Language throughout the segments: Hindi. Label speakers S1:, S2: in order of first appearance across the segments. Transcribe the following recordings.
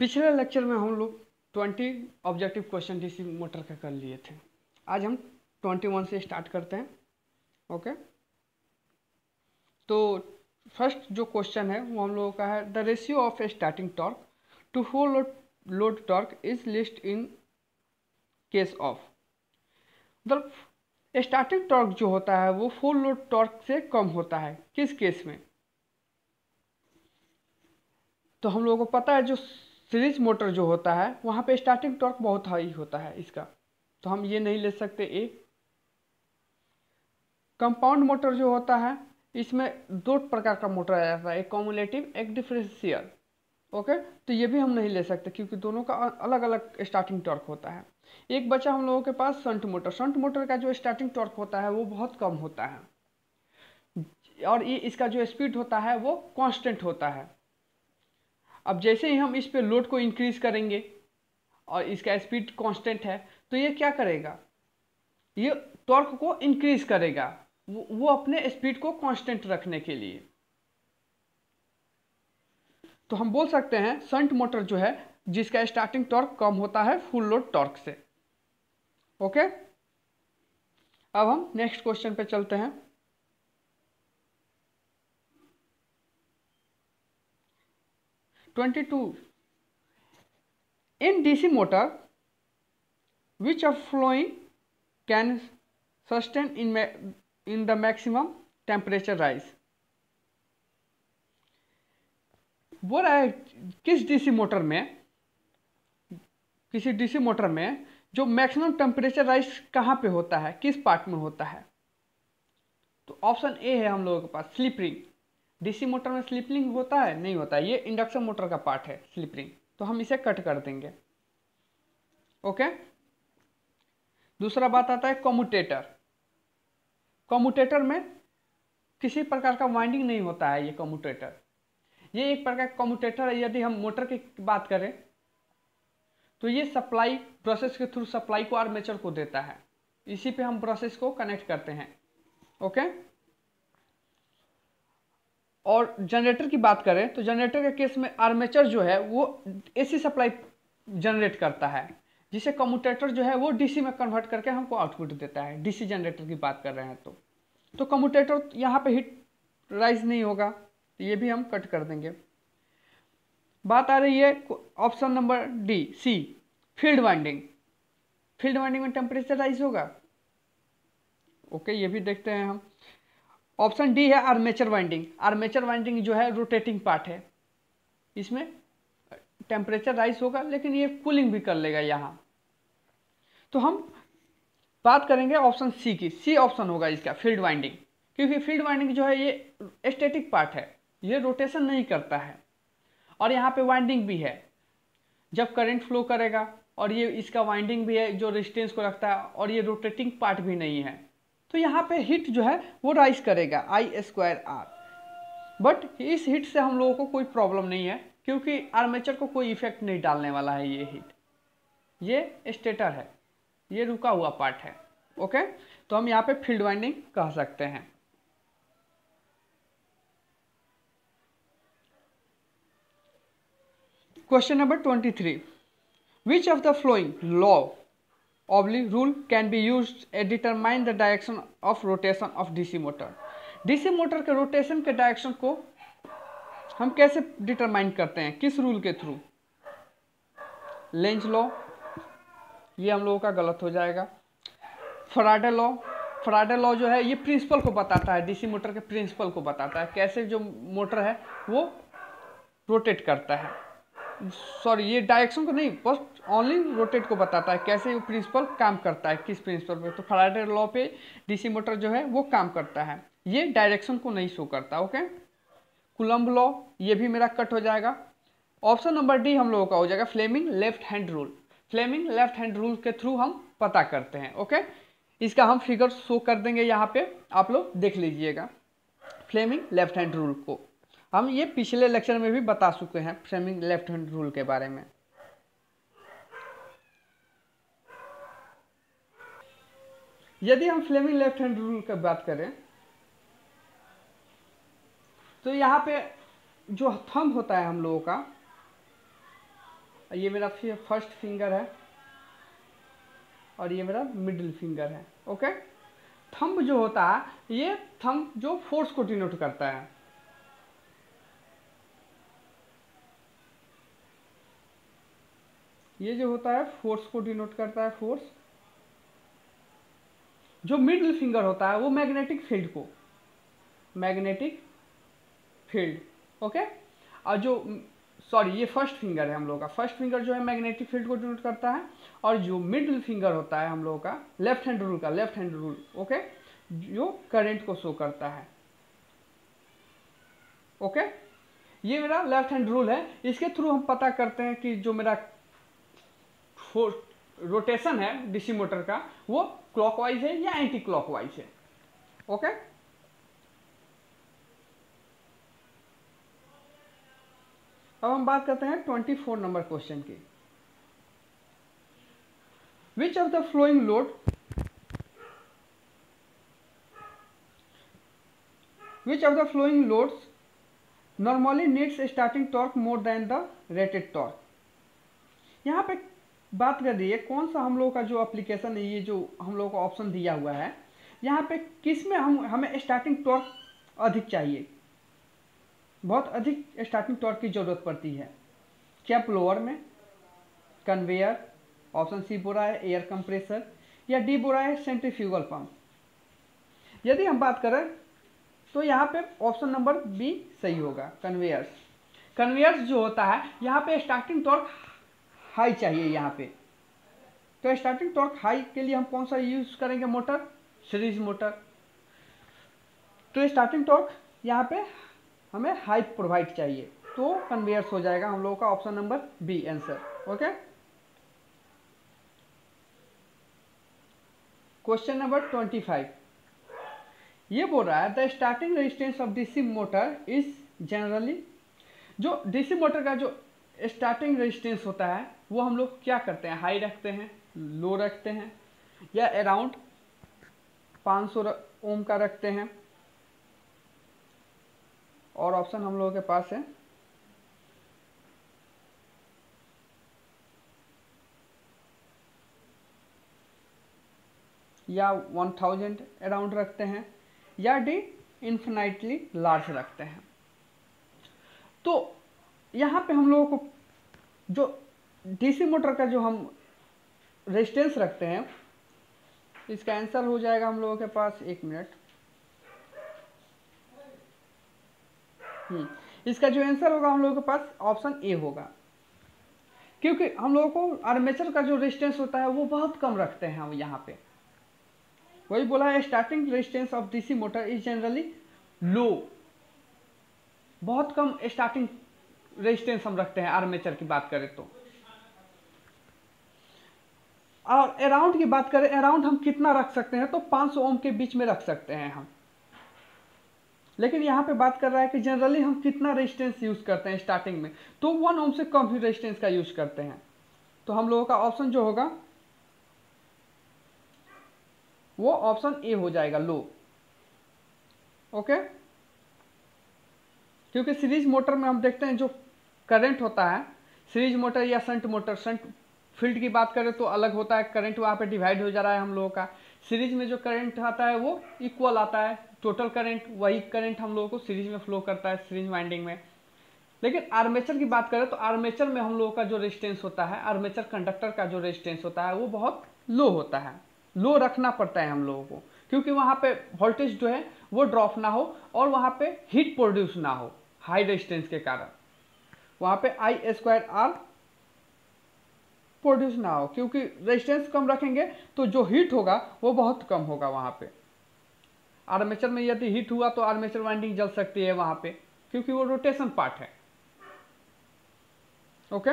S1: पिछले लेक्चर में हम लोग 20 ऑब्जेक्टिव क्वेश्चन डीसी मोटर का कर लिए थे। आज हम 21 से स्टार्ट करते हैं। ओके, तो फर्स्ट जो क्वेश्चन है वो हम लोगों का है, the ratio of a starting torque to full load torque is least in case of. मतलब स्टार्टिंग टॉर्क जो होता है वो फुल लोड टॉर्क से कम होता है, किस केस में? तो हम लोगों को पता है जो सीरीज मोटर जो होता है वहाँ पे स्टार्टिंग टॉर्क बहुत हाई होता है इसका, तो हम ये नहीं ले सकते ए। कंपाउंड मोटर जो होता है इसमें दो प्रकार का मोटर आ जाता है, एक कॉम्युलेटिव एक डिफरेंशियल। ओके, तो ये भी हम नहीं ले सकते क्योंकि दोनों का अलग अलग स्टार्टिंग टॉर्क होता है। एक बचा हम लोगों के पास शंट मोटर। शंट मोटर का जो स्टार्टिंग टॉर्क होता है वो बहुत कम होता है और ये इसका जो स्पीड होता है वो कांस्टेंट होता है। अब जैसे ही हम इस पे लोड को इंक्रीज करेंगे और इसका स्पीड कांस्टेंट है तो ये क्या करेगा, ये टॉर्क को इंक्रीज करेगा, वो अपने स्पीड को कांस्टेंट रखने के लिए। तो हम बोल सकते हैं शंट मोटर जो है जिसका स्टार्टिंग टॉर्क कम होता है फुल लोड टॉर्क से। ओके, अब हम नेक्स्ट क्वेश्चन पे चलते हैं। In DC motor which of flowing can sustain in the maximum temperature rise। बोल रहा है किसी डीसी मोटर में जो मैक्सिमम टेम्परेचर राइज कहाँ पे होता है, किस पार्ट में होता है? तो ऑप्शन ए है हम लोगों के पास स्लिप रिंग। डीसी मोटर में स्लिप रिंग होता है? नहीं होता है, ये इंडक्शन मोटर का पार्ट है स्लिप रिंग, तो हम इसे कट कर देंगे। ओके, दूसरा बात आता है कम्यूटेटर। कम्यूटेटर में किसी प्रकार का वाइंडिंग नहीं होता है, ये कम्यूटेटर, ये एक प्रकार का कम्यूटेटर है। यदि हम मोटर की बात करें तो ये सप्लाई ब्रशेस के थ्रू सप्लाई को आर्मेचर को देता है, इसी पे हम ब्रशेस को कनेक्ट करते हैं। ओके, और जनरेटर की बात करें तो जनरेटर के केस में आर्मेचर जो है वो एसी सप्लाई जनरेट करता है, जिसे कम्यूटेटर जो है वो डीसी में कन्वर्ट करके हमको आउटपुट देता है। डीसी जनरेटर की बात कर रहे हैं तो कम्यूटेटर यहाँ पे हिट राइज नहीं होगा, तो ये भी हम कट कर देंगे। बात आ रही है option number D C, field winding. Field winding में टेम्परेचर राइज होगा? ओके, ये भी देखते हैं हम। ऑप्शन डी है आर्मेचर वाइंडिंग। आर्मेचर वाइंडिंग जो है रोटेटिंग पार्ट है, इसमें टेम्परेचर राइज होगा लेकिन ये कूलिंग भी कर लेगा यहाँ। तो हम बात करेंगे ऑप्शन सी की, सी ऑप्शन होगा इसका फील्ड वाइंडिंग, क्योंकि फील्ड वाइंडिंग जो है ये स्टैटिक पार्ट है, ये रोटेशन नहीं करता है और यहाँ पे वाइंडिंग भी है जब करंट फ्लो करेगा, और ये इसका वाइंडिंग भी है जो रेजिस्टेंस को रखता है, और ये रोटेटिंग पार्ट भी नहीं है, तो यहाँ पे हीट जो है वो राइज करेगा I²R। बट इस हीट से हम लोगों को कोई प्रॉब्लम नहीं है क्योंकि आर्मेचर को कोई इफेक्ट नहीं डालने वाला है ये हीट, ये स्टेटर है, ये रुका हुआ पार्ट है। ओके, तो हम यहाँ पे फील्ड वाइंडिंग कह सकते हैं। Question number 23, which of the flowing law oblique rule can be used to determine the direction of rotation of DC motor. DC motor के रोटेशन के डायरेक्शन को हम कैसे डिटरमाइन करते हैं, किस रूल के थ्रू? लेंज लॉ, ये हम लोगों का गलत हो जाएगा। फराडे लॉ, फराडे लॉ जो है ये प्रिंसिपल को बताता है, डीसी मोटर के प्रिंसिपल को बताता है कैसे जो मोटर है वो रोटेट करता है। सॉरी, ये डायरेक्शन को नहीं, बस ओनली रोटेट को बताता है कैसे वो प्रिंसिपल काम करता है, किस प्रिंसिपल पे। तो फराडे लॉ पे डीसी मोटर जो है वो काम करता है, ये डायरेक्शन को नहीं शो करता। ओके, कूलम्ब लॉ, ये भी मेरा कट हो जाएगा। ऑप्शन नंबर डी हम लोगों का हो जाएगा Fleming left hand rule. Fleming left hand rule के थ्रू हम पता करते हैं। ओके, इसका हम फिगर शो कर देंगे यहाँ पे, आप लोग देख लीजिएगा। फ्लेमिंग लेफ्ट हैंड रूल को हम ये पिछले लेक्चर में भी बता चुके हैं, फ्लेमिंग लेफ्ट हैंड रूल के बारे में। यदि हम फ्लेमिंग लेफ्ट हैंड रूल की बात करें तो यहाँ पे जो थंब होता है हम लोगों का, ये मेरा फर्स्ट फिंगर है और ये मेरा मिडिल फिंगर है। ओके, थंब जो होता है ये थंब जो फोर्स को डिनोट करता है। ये जो होता है फोर्स को डिनोट करता है, फोर्स। जो मिडिल फिंगर होता है वो मैग्नेटिक फील्ड को, मैग्नेटिक फील्ड। ओके, और जो सॉरी ये फर्स्ट फिंगर है हम लोग का, फर्स्ट फिंगर जो है मैग्नेटिक फील्ड को डिनोट करता है। और जो मिडिल फिंगर होता है हम लोगों का लेफ्ट हैंड रूल का, लेफ्ट हैंड रूल, ओके, जो करंट को शो करता है। ओके, ये मेरा लेफ्ट हैंड रूल है। इसके थ्रू हम पता करते हैं कि जो मेरा रोटेशन है डीसी मोटर का वो क्लॉकवाइज है या एंटी क्लॉकवाइज है। ओके, अब हम बात करते हैं 24 नंबर क्वेश्चन की। Which of the flowing load which of the flowing loads normally needs starting torque more than the rated torque। यहाँ पे बात कर रही है कौन सा हम लोग का जो एप्लीकेशन है, ये जो हम लोग को ऑप्शन दिया हुआ है यहाँ पे किस में हमें स्टार्टिंग टॉर्क अधिक चाहिए, बहुत अधिक स्टार्टिंग टॉर्क की जरूरत पड़ती है। क्या ब्लोअर में, कन्वेयर, ऑप्शन सी बोल रहा है एयर कंप्रेसर, या डी बोल रहा है सेंट्रीफ्यूगल पंप। यदि हम बात करें तो यहाँ पे ऑप्शन नंबर बी सही होगा, कन्वेयर्स। कन्वेयर्स जो होता है यहाँ पे स्टार्टिंग टॉर्क हाई चाहिए यहाँ पे। तो स्टार्टिंग टॉर्क हाई के लिए हम कौन सा यूज करेंगे, मोटर, सीरीज मोटर। तो स्टार्टिंग टॉर्क यहाँ पे हमें हाई प्रोवाइड चाहिए, तो कन्वेयर्स हो जाएगा हम लोगों का option number B answer. Okay, question number 25 ये बोल रहा है the starting resistance of DC motor is generally. जो डीसी मोटर का जो स्टार्टिंग रेजिस्टेंस होता है वो हम लोग क्या करते हैं, हाई रखते हैं, लो रखते हैं, या अराउंड 500 ओम का रखते हैं। और ऑप्शन हम लोगों के पास है या 1000 अराउंड रखते हैं, या डी इन्फिनाइटली लार्ज रखते हैं। तो यहाँ पे हम लोगों को जो डीसी मोटर का जो हम रेजिस्टेंस रखते हैं इसका आंसर हो जाएगा हम लोगों के पास, एक मिनट, इसका जो आंसर होगा हम लोगों के पास ऑप्शन ए होगा, क्योंकि हम लोगों को आर्मेचर का जो रेजिस्टेंस होता है वो बहुत कम रखते हैं हम यहाँ पे। वही बोला है starting resistance of DC motor is generally लो, बहुत कम स्टार्टिंग रेजिस्टेंस हम रखते हैं आर्मेचर की बात करें तो। और अराउंड की बात करें, अराउंड हम कितना रख सकते हैं, तो 500 ओम के बीच में रख सकते हैं हम। लेकिन यहाँ पे बात कर रहा है कि जनरली हम कितना रेजिस्टेंस यूज करते हैं स्टार्टिंग में, तो 1 ओम से कम ही रेजिस्टेंस का यूज करते हैं। तो हम लोगों का ऑप्शन जो होगा वो ऑप्शन ए हो जाएगा, लो। ओके, क्योंकि सीरीज मोटर में हम देखते हैं जो करंट होता है, सीरीज मोटर या शंट मोटर, शंट फील्ड की बात करें तो अलग होता है, करंट वहाँ पे डिवाइड हो जा रहा है हम लोगों का। सीरीज में जो करंट आता है वो इक्वल आता है, टोटल करंट, वही करंट हम लोगों को सीरीज में फ्लो करता है, सीरीज वाइंडिंग में। लेकिन आर्मेचर की बात करें तो आर्मेचर में हम लोगों का जो रेजिस्टेंस होता है, आर्मेचर कंडक्टर का जो रेजिस्टेंस होता है वो बहुत लो होता है, लो रखना पड़ता है हम लोगों को, क्योंकि वहाँ पे वोल्टेज जो है वो ड्रॉप ना हो और वहाँ पे हीट प्रोड्यूस ना हो हाई रेजिस्टेंस के कारण, वहाँ पे I²R प्रोड्यूस ना हो, क्योंकि रेजिस्टेंस कम रखेंगे तो जो हीट होगा वो बहुत कम होगा वहाँ पे। आर्मेचर में यदि हीट हुआ तो आर्मेचर वाइंडिंग जल सकती है वहाँ पे, क्योंकि वो रोटेशन पार्ट है। ओके,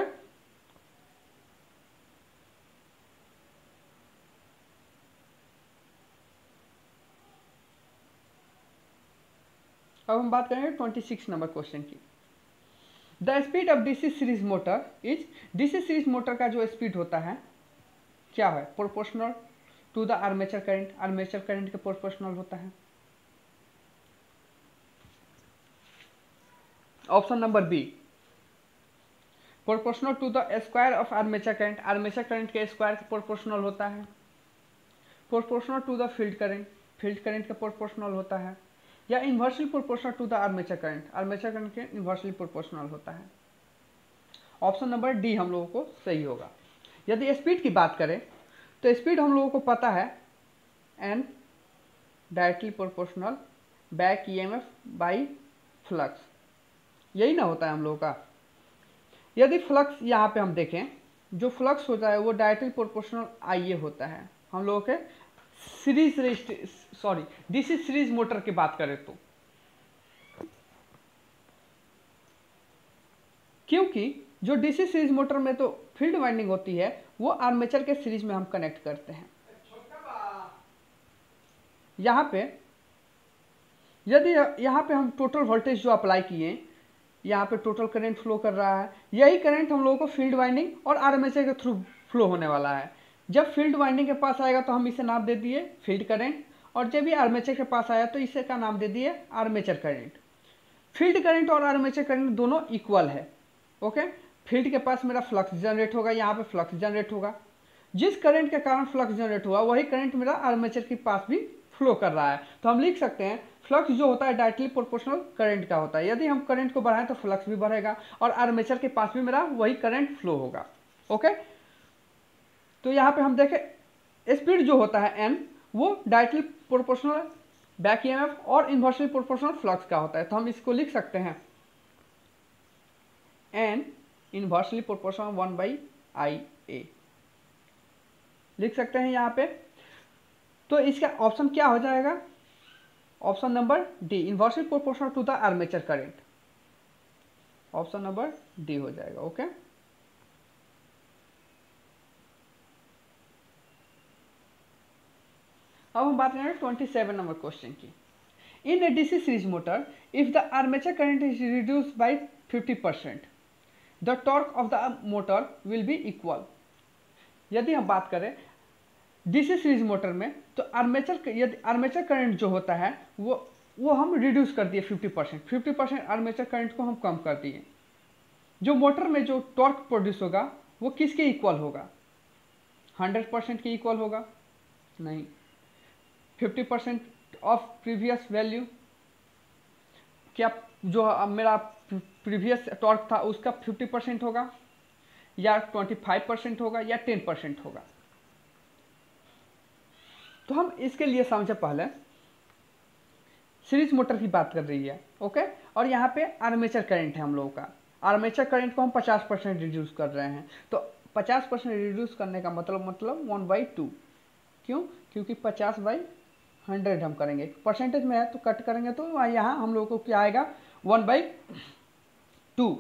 S1: अब हम बात करेंगे 26 नंबर क्वेश्चन की। The speed of DC series motor is, DC series motor का जो स्पीड होता है क्या है, proportional to the armature current, armature current के प्रोपोर्शनल होता है। Option number B, proportional to the square of armature current, armature current के स्क्वायर के प्रोपोर्शनल होता है। Proportional to the field current, field current के प्रोपोर्शनल होता है। या inversely proportional to the armature current, armature current के इन्वर्सली प्रोपोर्शनल होता है। ऑप्शन नंबर डी हम लोगों को सही होगा। यदि स्पीड की बात करें तो स्पीड हम लोगों को पता है N directly proportional back EMF by flux, यही ना होता है हम लोगों का। यदि फ्लक्स यहाँ पे हम देखें, जो फ्लक्स होता है वो डायरेक्टली प्रोपोर्शनल आईए होता है हम लोगों के डीसी सीरीज मोटर की बात करें तो, क्योंकि जो डीसी सीरीज मोटर में तो फील्ड वाइंडिंग होती है वो आर्मेचर के सीरीज में हम कनेक्ट करते हैं। यहाँ पे यदि यहाँ पे हम टोटल वोल्टेज जो अप्लाई किए, यहाँ पे टोटल करंट फ्लो कर रहा है, यही करंट हम लोगों को फील्ड वाइंडिंग और आर्मेचर के थ्रू फ्लो होने वाला है। जब फील्ड वाइंडिंग के पास आएगा तो हम इसे नाम दे दिए फील्ड करंट, और जब ये आर्मेचर के पास आया तो इसे का नाम दे दिए आर्मेचर करंट। फील्ड करंट और आर्मेचर करंट दोनों इक्वल है। ओके, फील्ड के पास मेरा फ्लक्स जनरेट होगा, यहाँ पे फ्लक्स जनरेट होगा। जिस करंट के कारण फ्लक्स जनरेट हुआ वही करंट मेरा आर्मेचर के पास भी फ्लो कर रहा है। तो हम लिख सकते हैं फ्लक्स जो होता है डायरेक्टली प्रोपोर्शनल करंट का होता है। यदि हम करंट को बढ़ाएं तो फ्लक्स भी बढ़ेगा और आर्मेचर के पास भी मेरा वही करंट फ्लो होगा। ओके, तो यहाँ पे हम देखें स्पीड जो होता है एन वो डायरेक्टली प्रोपोर्शनल बैक ईएमएफ और इन्वर्सली प्रोपोर्शनल फ्लक्स का होता है। तो हम इसको लिख सकते हैं एन इन्वर्सली प्रोपोर्शनल 1/IA लिख सकते हैं यहाँ पे। तो इसका ऑप्शन क्या हो जाएगा? Option number D, inversely proportional to the armature current. Option number D हो जाएगा। ओके, अब हम बात करेंगे 27 नंबर क्वेश्चन की। In a DC series motor if the armature current is reduced by 50% the torque of the motor will be equal. यदि हम बात करें डीसी सीरीज मोटर में तो यदि आर्मेचर करंट जो होता है वो हम रिड्यूस कर दिए 50% आर्मेचर करंट को हम कम कर दिए। जो मोटर में जो टॉर्क प्रोड्यूस होगा वो किसके इक्वल होगा? 100% के इक्वल होगा? नहीं। 50% ऑफ प्रीवियस वैल्यू, क्या जो मेरा प्रीवियस टॉर्क था उसका 50% होगा, या 25% होगा, या 10% होगा? तो हम इसके लिए समझे, पहले सीरीज मोटर की बात कर रही है। ओके, और यहाँ पे आर्मेचर करंट है हम लोगों का। आर्मेचर करंट को हम 50% रिड्यूस कर रहे हैं। तो 50% रिड्यूस करने का मतलब 1/2। क्यों? क्योंकि 50/100 हम करेंगे, परसेंटेज में है तो कट करेंगे तो यहाँ हम लोगों को क्या आएगा? 1/2।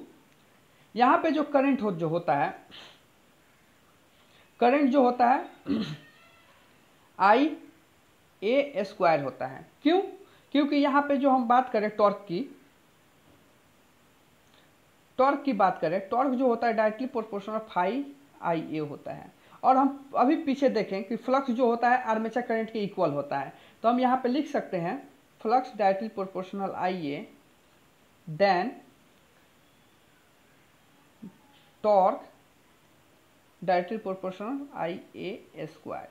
S1: यहाँ पे जो करंट जो होता है, करंट जो होता है IA² होता है। क्यों? क्योंकि यहाँ पे जो हम बात करें टॉर्क की बात करें, टॉर्क जो होता है डायरेक्टली प्रोपोर्शनल 5IA होता है। और हम अभी पीछे देखें कि फ्लक्स जो होता है आर्मेचर करंट के इक्वल होता है। तो हम यहाँ पे लिख सकते हैं flux directly proportional IA then torque directly proportional IA²।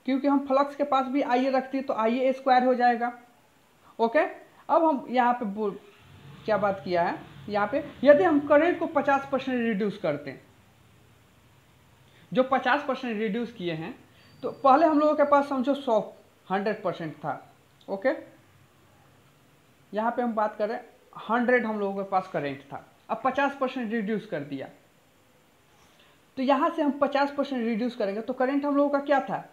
S1: क्योंकि हम फ्लक्स के पास भी IA रखती है तो IA² हो जाएगा। ओके, अब हम यहाँ पे क्या बात किया है, यहाँ पे यदि हम करंट को 50% रिड्यूस करते हैं, जो 50% रिड्यूस किए हैं, तो पहले हम लोगों के पास समझो 100% था। ओके, यहाँ पे हम बात करें 100 हम लोगों के पास करंट था, अब 50% रिड्यूस कर दिया। तो यहाँ से हम 50% रिड्यूस करेंगे तो करंट हम लोगों का क्या था?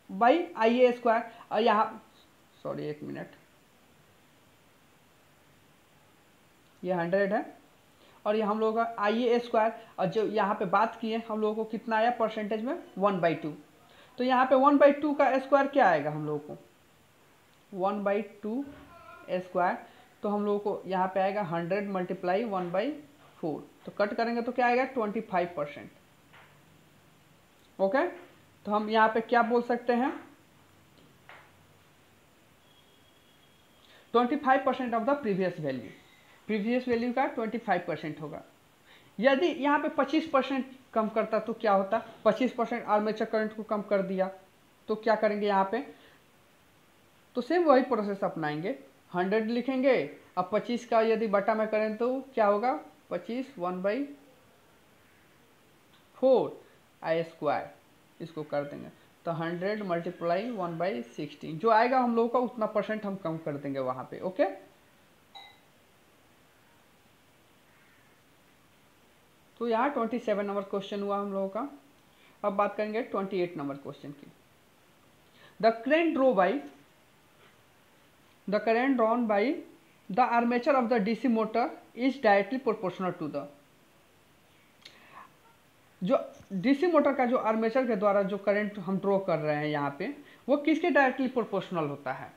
S1: 1/IA²। और यहाँ सॉरी एक मिनट, ये 100 है और ये हम लोगों का IA²। और जो यहाँ पे बात किए हम लोगों को कितना आया परसेंटेज में? 1/2। तो यहाँ पे 1/2 का स्क्वायर क्या आएगा हम लोगों को? 1/2²। तो हम लोगों को यहाँ पे आएगा 100 × 1/4। तो कट करेंगे तो क्या आएगा? 25%। ओके, तो हम यहाँ पे क्या बोल सकते हैं? 25% of the previous value. Previous value का 25% होगा। यदि यहाँ पे 25% कम करता तो क्या होता, 25% आर्मेचर करंट को कम कर दिया तो क्या करेंगे यहाँ पे, तो सेम वही प्रोसेस अपनाएंगे, 100 लिखेंगे। अब 25 का यदि बटा में करें तो क्या होगा, 25 1/4 आई स्क्वायर, इसको कर देंगे तो 100 मल्टीप्लाई 1/16 जो आएगा हम लोगों का उतना परसेंट हम कम कर देंगे वहां पे। ओके, तो यहाँ 27 नंबर क्वेश्चन हुआ हम लोगों का। अब बात करेंगे 28 नंबर क्वेश्चन की। The current drawn by the armature of the DC motor is directly proportional to the, जो डीसी मोटर का जो आर्मेचर के द्वारा जो करंट हम ड्रॉ कर रहे हैं यहाँ पे, वो किसके डायरेक्टली प्रोपोर्शनल होता है,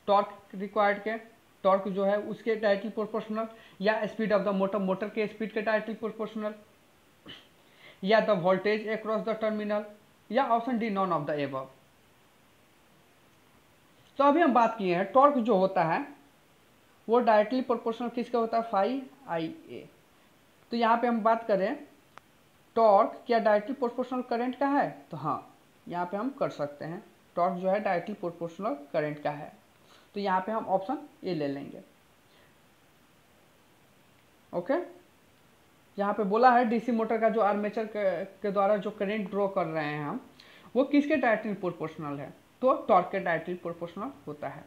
S1: टॉर्क रिक्वायर्ड के, टॉर्क जो है उसके डायरेक्टली प्रोपोर्शनल, या speed of the motor, motor के स्पीड के डायरेक्टली प्रोपोर्शनल, या the voltage across the terminal, या option D none of the above. तो अभी हम बात किए हैं टॉर्क जो होता है वो डायरेक्टली प्रोपोर्शनल किसका होता है, फाई आई ए। तो यहाँ पे हम बात करें टॉर्क क्या डायरेक्टली प्रोपोर्शनल करंट का है, तो हाँ यहाँ पे हम कर सकते हैं, टॉर्क जो है डायरेक्टली प्रोपोर्शनल करंट का है, तो यहाँ पे हम ऑप्शन ए ले लेंगे। ओके, यहाँ पे बोला है डीसी मोटर का जो आर्मेचर के द्वारा जो करंट ड्रॉ कर रहे हैं हम, वो किसके डायरेक्टली प्रोपोर्शनल है, तो टॉर्क के डायरेक्टली प्रोपोर्शनल होता है।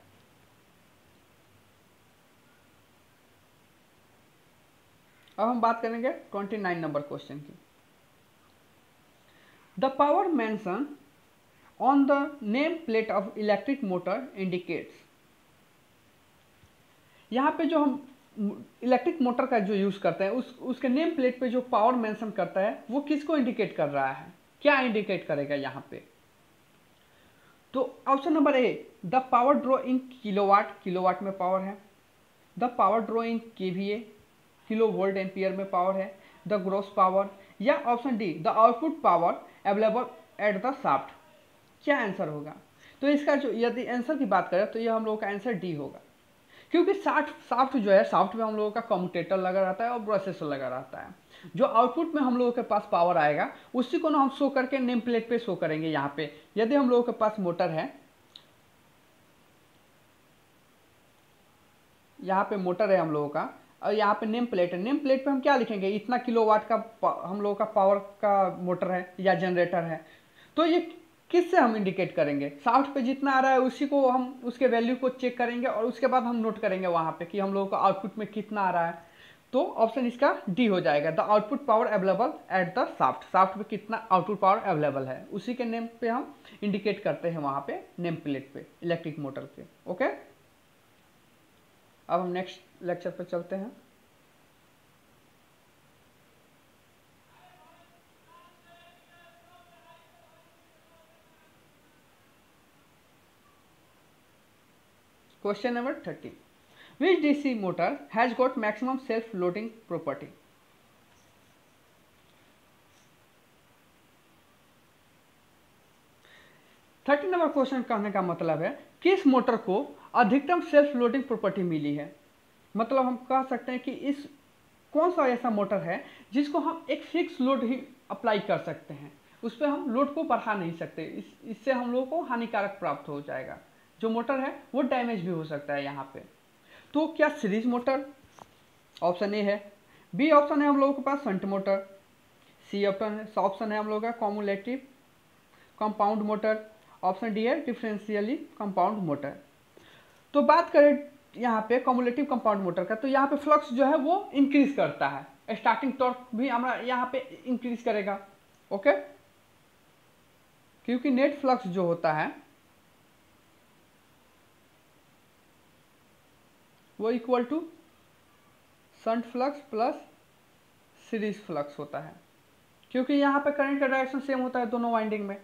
S1: अब हम बात करेंगे 29 नंबर क्वेश्चन की। The power mention on the name plate of electric motor indicates, यहाँ पे जो हम इलेक्ट्रिक मोटर का जो यूज करते हैं उसके नेम प्लेट पे जो पावर मेंशन करता है वो किसको इंडिकेट कर रहा है, क्या इंडिकेट करेगा यहाँ पे, तो option number A, the power draw in kilowatt, kilowatt में पावर है, the power draw in KVA, kilo volt ampere में पावर है, द ग्रॉस पावर, या option D the output power available at the shaft, क्या आंसर होगा। तो इसका जो यदि आंसर की बात करें तो ये हम लोगों का आंसर डी होगा, क्योंकि शाफ्ट जो है, शाफ्ट में हम लोगों का कम्यूटेटर लगा रहता है और ब्रशेस लगा रहता है, जो आउटपुट में हम लोगों के पास पावर आएगा उसी को ना हम शो करके नेम प्लेट पे शो करेंगे। यहाँ पे यदि हम लोगों के पास मोटर है, यहाँ पे मोटर है हम लोगों का, और यहाँ पे नेम प्लेट है, नेम प्लेट पे हम क्या लिखेंगे, इतना किलोवाट का हम लोगों का पावर का मोटर है या जनरेटर है, तो ये किससे हम इंडिकेट करेंगे, शाफ्ट पे जितना आ रहा है उसी को हम उसके वैल्यू को चेक करेंगे और उसके बाद हम नोट करेंगे वहाँ पे कि हम लोगों का आउटपुट में कितना आ रहा है। तो ऑप्शन इसका डी हो जाएगा, the output power available at the shaft, shaft पे कितना आउटपुट पावर अवेलेबल है उसी के नेम पे हम इंडिकेट करते हैं वहाँ पे नेम प्लेट पे इलेक्ट्रिक मोटर पे। ओके, अब हम नेक्स्ट लेक्चर पे चलते हैं। Question number 30, which DC motor has got maximum self loading property। Thirty number question कहने का मतलब है किस मोटर को अधिकतम सेल्फ लोडिंग प्रॉपर्टी मिली है, मतलब हम कह सकते हैं कि इस कौन सा ऐसा मोटर है जिसको हम एक फिक्स लोड ही अप्लाई कर सकते हैं, उस पर हम लोड को बढ़ा नहीं सकते, इससे हम लोगों को हानिकारक प्राप्त हो जाएगा, जो मोटर है वो डैमेज भी हो सकता है यहाँ पे। तो क्या सीरीज मोटर, ऑप्शन ए है, बी ऑप्शन है हम लोगों के पास शंट मोटर, सी ऑप्शन है हम लोगों का cumulative compound motor, option D है डिफरेंशियली कंपाउंड मोटर। तो बात करें यहाँ पे कॉमुलेटिव कंपाउंड मोटर का, तो यहाँ पे फ्लक्स जो है वो इंक्रीज करता है, स्टार्टिंग टॉर्क भी हमारा यहाँ पे इंक्रीज करेगा। ओके, क्योंकि नेट फ्लक्स जो होता है वो equal to shunt flux plus series flux होता है, क्योंकि यहाँ पे करंट का डायरेक्शन सेम होता है दोनों वाइंडिंग में।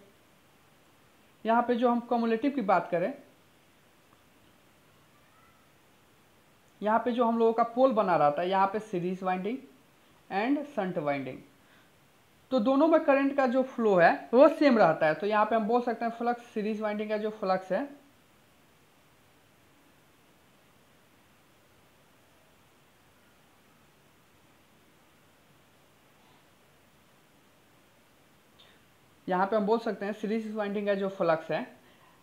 S1: यहाँ पे जो हम कम्युलेटिव की बात करें, यहाँ पे जो हम लोगों का पोल बना रहता है, यहाँ पे series winding and shunt winding, तो दोनों में करंट का जो फ्लो है वो सेम रहता है, तो यहाँ पे हम बोल सकते हैं फ्लक्स सीरीज वाइंडिंग का जो फ्लक्स है यहाँ पे हम बोल सकते हैं सीरीज वाइंडिंग का जो फ्लक्स है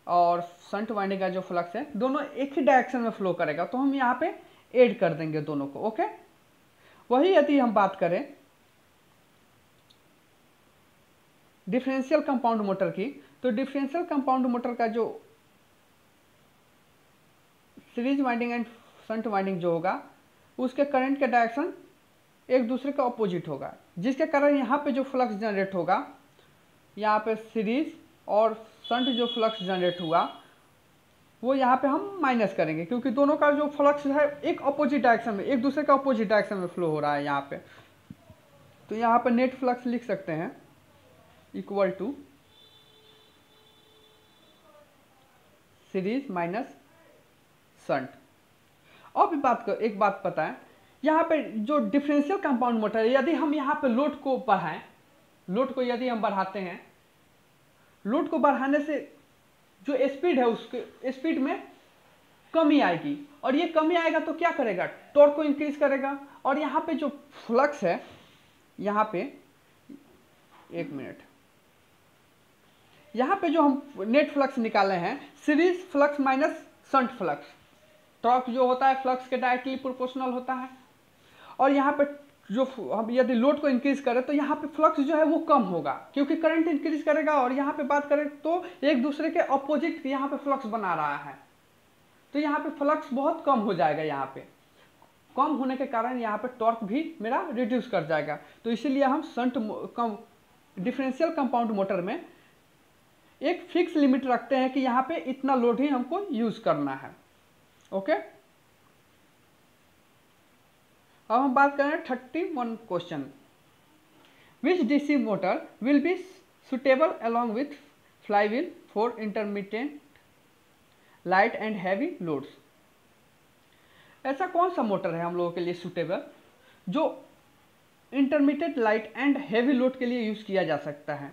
S1: और शंट वाइंडिंग का जो फ्लक्स है दोनों एक ही डायरेक्शन में फ्लो करेगा, तो हम यहाँ पे ऐड कर देंगे दोनों को। ओके, वही यदि हम बात करें डिफरेंशियल कंपाउंड मोटर की, तो डिफरेंशियल कंपाउंड मोटर का जो series winding and shunt winding जो होगा उसके करंट के डायरेक्शन एक दूसरे के ऑपोजिट होगा, जिसके कारण यहाँ पे जो फ्लक्स जनरेट होगा, यहाँ पे सीरीज और शंट जो फ्लक्स जनरेट हुआ वो यहाँ पे हम माइनस करेंगे, क्योंकि दोनों का जो फ्लक्स है एक अपोजिट डायरेक्शन में, एक दूसरे का अपोजिट डायरेक्शन में फ्लो हो रहा है यहाँ पे। तो यहाँ पे नेट फ्लक्स लिख सकते हैं equal to series minus shunt. अब एक बात पता है, यहाँ पे जो डिफरेंशियल कंपाउंड मोटर है, यदि हम यहाँ पे लोड को बढ़ाएं, लोड को यदि हम बढ़ाते हैं, लोड को बढ़ाने से जो स्पीड है उसके स्पीड में कमी आएगी, और ये कमी आएगा तो क्या करेगा, टॉर्क को इंक्रीज करेगा। और यहाँ पे जो फ्लक्स है, यहाँ पे एक मिनट, यहाँ पे जो हम नेट फ्लक्स निकाले हैं series flux minus shunt flux, torque जो होता है फ्लक्स के डायरेक्टली प्रोपोर्शनल होता है। और यहाँ पे जो हम यदि लोड को इंक्रीज करें तो यहाँ पे फ्लक्स जो है वो कम होगा, क्योंकि करंट इंक्रीज करेगा। और यहाँ पे बात करें तो एक दूसरे के अपोजिट यहाँ पे फ्लक्स बना रहा है, तो यहाँ पे फ्लक्स बहुत कम हो जाएगा। यहाँ पे कम होने के कारण यहाँ पे टॉर्क भी मेरा रिड्यूस कर जाएगा। तो इसीलिए हम डिफरेंशियल कंपाउंड मोटर में एक फिक्स लिमिट रखते हैं कि यहाँ पे इतना लोड ही हमको यूज करना है। ओके, अब हम बात करें 31 question, which DC motor will be suitable along with flywheel for intermediate light and heavy loads. ऐसा कौन सा मोटर है हम लोगों के लिए सुटेबल जो intermediate light and heavy load के लिए यूज किया जा सकता है,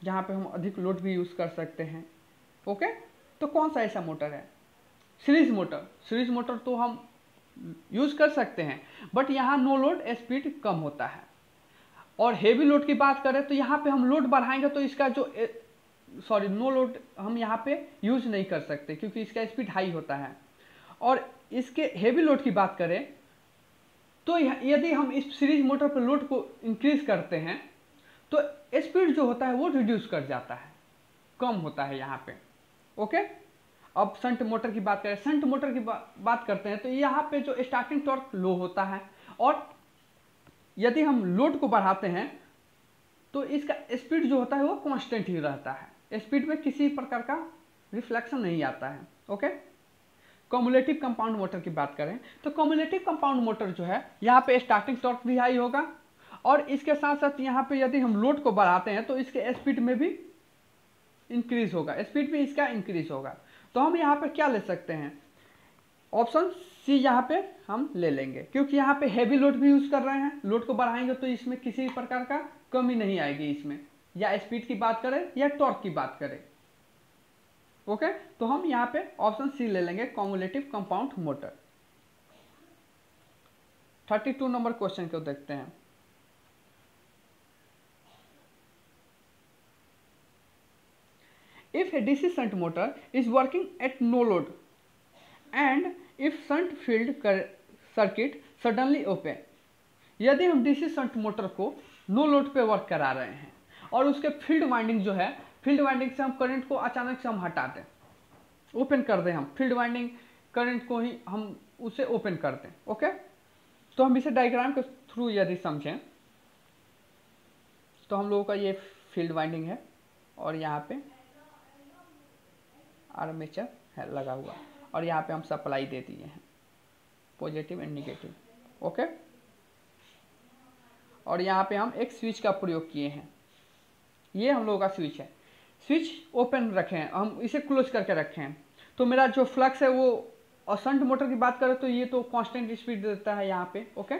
S1: जहाँ पे हम अधिक लोड भी यूज कर सकते हैं। ओके, तो कौन सा ऐसा मोटर है? Series motor. सीरीज मोटर तो हम यूज कर सकते हैं, बट यहाँ नो लोड स्पीड कम होता है। और हेवी लोड की बात करें तो यहाँ पे हम लोड बढ़ाएंगे तो इसका जो नो लोड हम यहाँ पे यूज नहीं कर सकते, क्योंकि इसका स्पीड हाई होता है। और इसके हेवी लोड की बात करें तो यदि हम इस सीरीज मोटर पर लोड को इंक्रीज करते हैं तो स्पीड जो होता है वो रिड्यूस कर जाता है, कम होता है यहाँ पे। ओके, अब शंट मोटर की बात करें, शंट मोटर की बात करते हैं तो यहाँ पे जो स्टार्टिंग टॉर्क लो होता है, और यदि हम लोड को बढ़ाते हैं तो इसका स्पीड जो होता है वो कांस्टेंट ही रहता है, स्पीड में किसी प्रकार का रिफ्लेक्शन नहीं आता है। ओके, कम्युलेटिव कंपाउंड मोटर की बात करें तो कम्युलेटिव कंपाउंड मोटर जो है यहाँ पे स्टार्टिंग टॉर्क भी हाई होगा, और इसके साथ साथ यहाँ पे यदि हम लोड को बढ़ाते हैं तो इसके स्पीड में भी इंक्रीज होगा, स्पीड भी इसका इंक्रीज होगा। तो हम यहाँ पे क्या ले सकते हैं, ऑप्शन सी यहाँ पे हम ले लेंगे, क्योंकि यहाँ पे हैवी लोड भी यूज कर रहे हैं, लोड को बढ़ाएंगे तो इसमें किसी प्रकार का कमी नहीं आएगी इसमें, या स्पीड की बात करें या टॉर्क की बात करें। ओके, तो हम यहाँ पे ऑप्शन सी ले लेंगे, cumulative compound motor. 32 number question को देखते हैं। If a DC shunt motor is working at no load and if shunt field circuit suddenly open, यदि हम DC shunt मोटर को नो लोड पे वर्क करा रहे हैं और उसके फील्ड वाइंडिंग जो है, फील्ड वाइंडिंग से हम करंट को अचानक से हम हटा दें, ओपन कर दें, हम फील्ड वाइंडिंग करंट को ही हम उसे ओपन कर दें। ओके, तो हम इसे डायग्राम के थ्रू यदि समझें तो हम लोगों का ये फील्ड वाइंडिंग है और यहाँ पे आर्मेचर है लगा हुआ, और यहाँ पे हम सप्लाई दे दिए हैं पॉजिटिव एंड निगेटिव। ओके, और यहाँ पे हम एक स्विच का प्रयोग किए हैं, ये हम लोगों का स्विच है, स्विच ओपन रखे हैं, हम इसे क्लोज करके रखे हैं। तो मेरा जो फ्लक्स है वो, और शंट मोटर की बात करें तो ये तो कांस्टेंट स्पीड देता है यहाँ पे। ओके,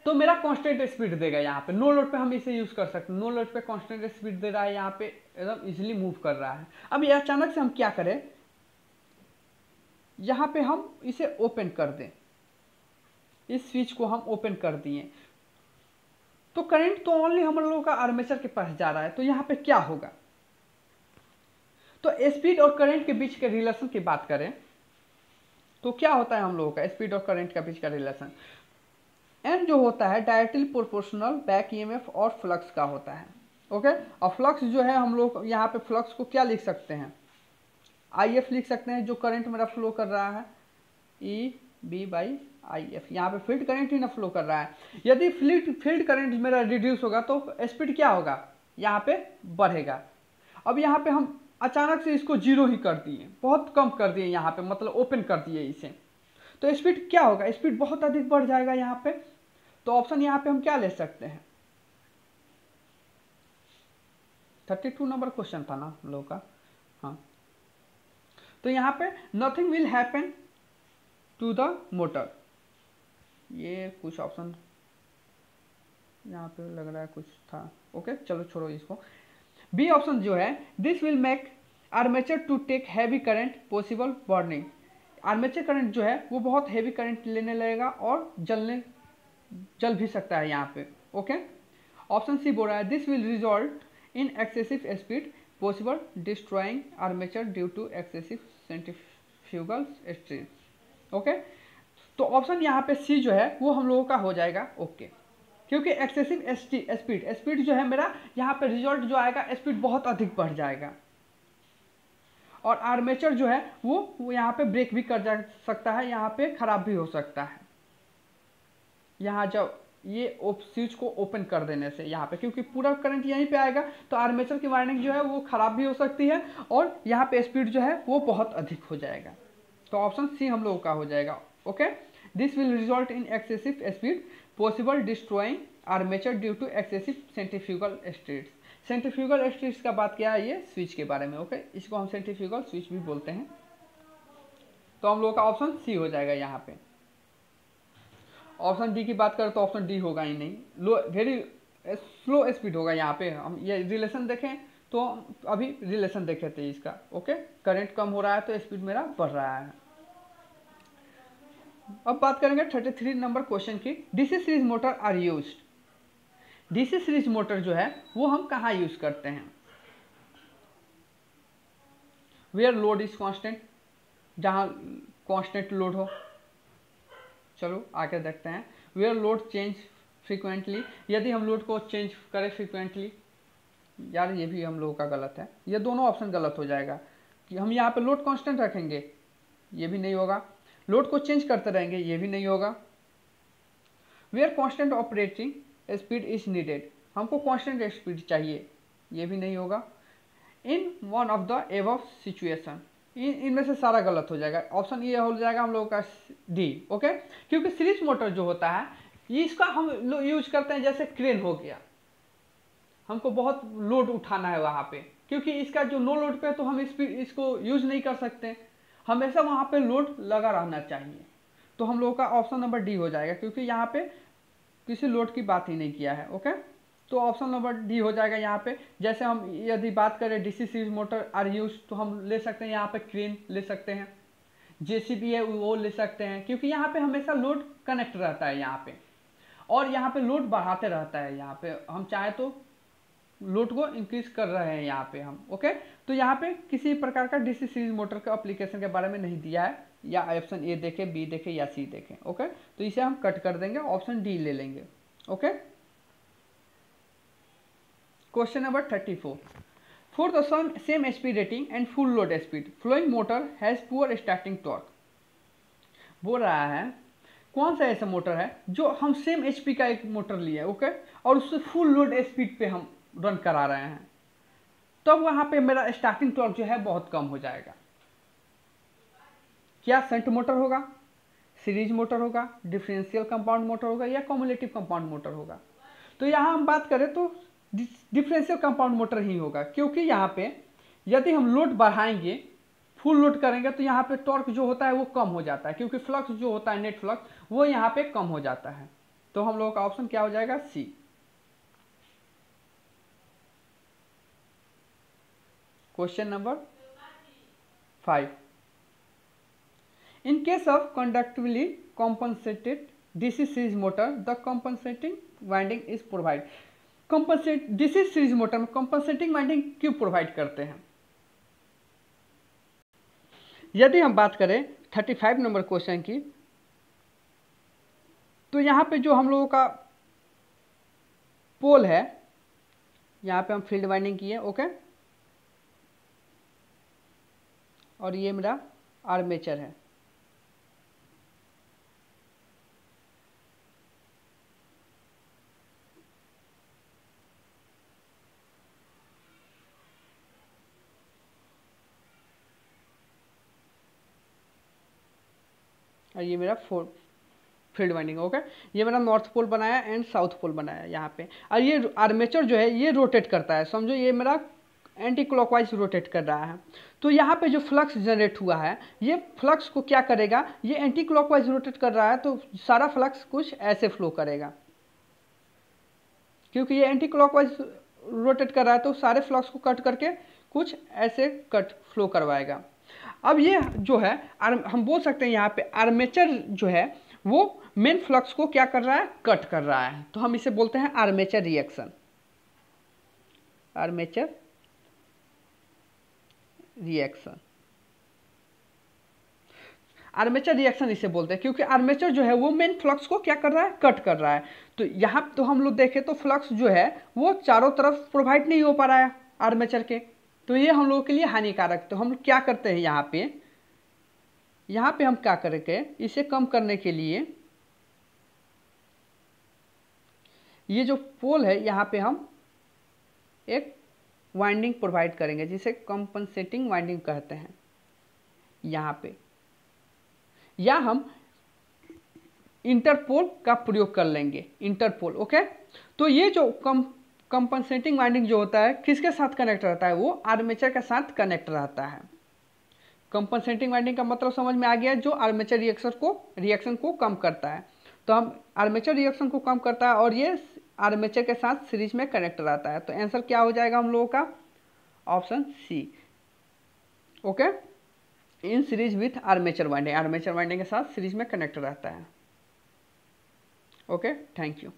S1: तो मेरा कांस्टेंट स्पीड देगा यहाँ पे, नो लोड पे हम इसे यूज कर सकते हैं, नो लोड पे कांस्टेंट स्पीड दे रहा है, यहाँ पे एकदम इजीली मूव कर रहा है। अब ये अचानक से हम क्या करें, यहाँ पे हम इसे ओपन कर दें, इस स्विच को हम ओपन कर दिए तो करंट तो ओनली हम लोगों का आर्मेचर के पास जा रहा है, तो यहाँ पे क्या होगा? तो स्पीड और करंट के बीच के रिलेशन की बात करें तो क्या होता है हम लोगों का स्पीड और करंट के बीच का रिलेशन? एन जो होता है डायरेक्टली प्रोपोर्शनल बैक ईएमएफ और फ्लक्स का होता है। ओके, और फ्लक्स जो है हम लोग यहाँ पे फ्लक्स को क्या लिख सकते हैं? IF लिख सकते हैं, जो करंट मेरा फ्लो कर रहा है EB/IF। यहाँ पे फील्ड करंट ही ना फ्लो कर रहा है। यदि फील्ड करंट मेरा रिड्यूस होगा तो स्पीड क्या होगा? यहाँ पे बढ़ेगा। अब यहाँ पे हम अचानक से इसको जीरो ही कर दिए, बहुत कम कर दिए, यहाँ पे मतलब ओपन कर दिए इसे, तो स्पीड क्या होगा? स्पीड बहुत अधिक बढ़ जाएगा यहाँ पे। तो ऑप्शन यहाँ पे हम क्या ले सकते हैं? 32 नंबर क्वेश्चन था ना हम लोग का। हाँ, तो यहाँ पे nothing will happen to the motor. ये कुछ ऑप्शन यहाँ पे लग रहा है कुछ था। ओके, चलो छोड़ो इसको। बी ऑप्शन जो है, this will make armature to take heavy current possible burning. Armature current जो है वो बहुत हैवी करंट लेने लगेगा और जल भी सकता है यहाँ पे। ओके, ऑप्शन सी बोल रहा है, this will result in excessive speed possible destroying armature due to excessive centrifugal stress. Okay, तो ऑप्शन यहाँ पे सी जो है वो हम लोगों का हो जाएगा ओके, क्योंकि एक्सेसिव स्पीड जो है मेरा यहाँ पे रिजल्ट जो आएगा स्पीड बहुत अधिक बढ़ जाएगा और आर्मेचर जो है वो यहाँ पे ब्रेक भी कर जा सकता है, यहाँ पे खराब भी हो सकता है। यहाँ जब ये स्विच को ओपन कर देने से यहाँ पे, क्योंकि पूरा करंट यहीं पे आएगा तो आर्मेचर की वायरिंग जो है वो खराब भी हो सकती है और यहाँ पे स्पीड जो है वो बहुत अधिक हो जाएगा। तो ऑप्शन सी हम लोगों का हो जाएगा okay, this will result in excessive speed possible destroying armature due to excessive centrifugal stress. Centrifugal stress का बात किया है ये स्विच के बारे में। ओके, इसको हम सेंट्रीफ्यूगल स्विच भी बोलते हैं। तो हम लोगों का ऑप्शन सी हो जाएगा यहाँ पे। ऑप्शन डी की बात करें तो ऑप्शन डी होगा ही नहीं, लो वेरी स्लो स्पीड होगा। यहाँ पे हम ये रिलेशन देखें तो अभी रिलेशन देखे थे इसका। ओके, करंट कम हो रहा है तो स्पीड मेरा बढ़ रहा है। अब बात करेंगे 33 नंबर क्वेश्चन की। DC series motor are used. DC series motor जो है वो हम कहाँ यूज करते हैं? वेयर लोड इज कांस्टेंट, जहाँ कांस्टेंट लोड हो। चलो आगे देखते हैं। वेयर लोड चेंज फ्रीक्वेंटली, यदि हम लोड को चेंज करें फ्रीक्वेंटली। यार ये भी हम लोगों का गलत है, ये दोनों ऑप्शन गलत हो जाएगा कि हम यहाँ पे लोड कांस्टेंट रखेंगे, ये भी नहीं होगा। लोड को चेंज करते रहेंगे, ये भी नहीं होगा। Where constant operating speed is needed, हमको कांस्टेंट स्पीड चाहिए, ये भी नहीं होगा। In one of the above situation, इनमें से सारा गलत हो जाएगा। ऑप्शन ये हो जाएगा हम लोगों का डी। ओके, क्योंकि सीरीज मोटर जो होता है इसका हम यूज करते हैं, जैसे क्रेन हो गया, हमको बहुत लोड उठाना है वहाँ पे, क्योंकि इसका जो नो लोड पे है तो हम इसको यूज नहीं कर सकते, हमेशा वहाँ पे लोड लगा रहना चाहिए। तो हम लोगों का ऑप्शन नंबर डी हो जाएगा, क्योंकि यहाँ पे किसी लोड की बात ही नहीं किया है। ओके, तो ऑप्शन नंबर डी हो जाएगा यहाँ पे। जैसे हम यदि बात करें DC series motor are use, तो हम ले सकते हैं यहाँ पे क्रेन ले सकते हैं, जेसीबी है वो ले सकते हैं, क्योंकि यहाँ पे हमेशा लोड कनेक्ट रहता है यहाँ पे, और यहाँ पे लोड बढ़ाते रहता है। यहाँ पे हम चाहे तो लोड को इंक्रीज कर रहे हैं यहाँ पे हम। ओके, तो यहाँ पे किसी प्रकार का डीसी सीरीज मोटर का एप्लीकेशन के बारे में नहीं दिया है, या ऑप्शन ए देखें, बी देखें या सी देखें। ओके, तो इसे हम कट कर देंगे, ऑप्शन डी ले लेंगे। Okay, question number 34, for the same speed rating and full load speed flowing motor has poor starting torque. बोल रहा है कौन सा ऐसा मोटर है जो हम सेम एचपी का एक मोटर लिए, ओके, और उससे फुल लोड स्पीड पे हम रन करा रहे हैं, तब वहां पे मेरा स्टार्टिंग टॉर्क जो है बहुत कम हो जाएगा। क्या शंट मोटर होगा, सीरीज मोटर होगा, डिफरेंशियल कंपाउंड मोटर होगा, या कम्युलेटिव कंपाउंड मोटर होगा? तो यहाँ हम बात करें तो डिफरेंशियल कंपाउंड मोटर ही होगा, क्योंकि यहाँ पे यदि हम लोड बढ़ाएंगे, फुल लोड करेंगे, तो यहाँ पे टॉर्क जो होता है वो कम हो जाता है, क्योंकि फ्लक्स जो होता है नेट फ्लक्स वो यहाँ पे कम हो जाता है। तो हम लोगों का ऑप्शन क्या हो जाएगा? C. Question number 5, in case of conductively compensated DC series motor the compensating winding is provide. Compensate DC series motor में कंपनसेटिंग वाइंडिंग क्यों प्रोवाइड करते हैं? यदि हम बात करें 35 नंबर क्वेश्चन की, तो यहाँ पे जो हम लोगों का पोल है, यहाँ पे हम फील्ड वाइंडिंग किए, ओके, और ये मेरा आर्मेचर है। और ये मेरा फील्ड वाइंडिंग, ओके। ये मेरा नॉर्थ पोल बनाया एंड साउथ पोल बनाया यहाँ पे। और ये आर्मेचर जो है ये रोटेट करता है, समझो ये मेरा एंटी क्लॉकवाइज रोटेट कर रहा है। तो यहाँ पे जो फ्लक्स जनरेट हुआ है, ये फ्लक्स को क्या करेगा, ये एंटी क्लॉकवाइज रोटेट कर रहा है तो सारा फ्लक्स कुछ ऐसे फ्लो करेगा, क्योंकि ये एंटी क्लॉकवाइज रोटेट कर रहा है तो सारे फ्लक्स को कट करके कुछ ऐसे कट फ्लो करवाएगा। अब ये जो है हम बोल सकते हैं यहाँ पे आर्मेचर जो है वो मेन फ्लक्स को क्या कर रहा है, कट कर रहा है, तो हम इसे बोलते हैं armature reaction. Armature reaction, armature reaction इसे बोलते हैं, क्योंकि आर्मेचर जो है वो मेन फ्लक्स को क्या कर रहा है, कट कर रहा है। तो यहाँ तो हम लोग देखें तो फ्लक्स जो है वो चारों तरफ प्रोवाइड नहीं हो पा रहा है आर्मेचर के, तो ये हम लोगों के लिए हानिकारक। तो हम लोग क्या करते हैं यहाँ पे हम क्या करेंगे, इसे कम करने के लिए ये जो पोल है यहाँ पे हम एक वाइंडिंग प्रोवाइड करेंगे जिसे कंपनसेटिंग वाइंडिंग कहते हैं यहाँ पे, या हम इंटरपोल का प्रयोग कर लेंगे, इंटरपोल, ओके। तो ये जो कंपनसेटिंग वाइंडिंग जो होता है किसके साथ कनेक्ट रहता है, वो आर्मेचर के साथ कनेक्ट रहता है। कंपनसेटिंग वाइंडिंग का मतलब समझ में आ गया, जो आर्मेचर रिएक्शन को कम करता है। तो हम आर्मेचर रिएक्शन को कम करता है और ये आर्मेचर के साथ सीरीज में कनेक्ट रहता है। तो आंसर क्या हो जाएगा हम लोगों का, option C, okay, in series with armature winding, armature winding के साथ सीरीज में कनेक्ट रहता है। Okay, thank you.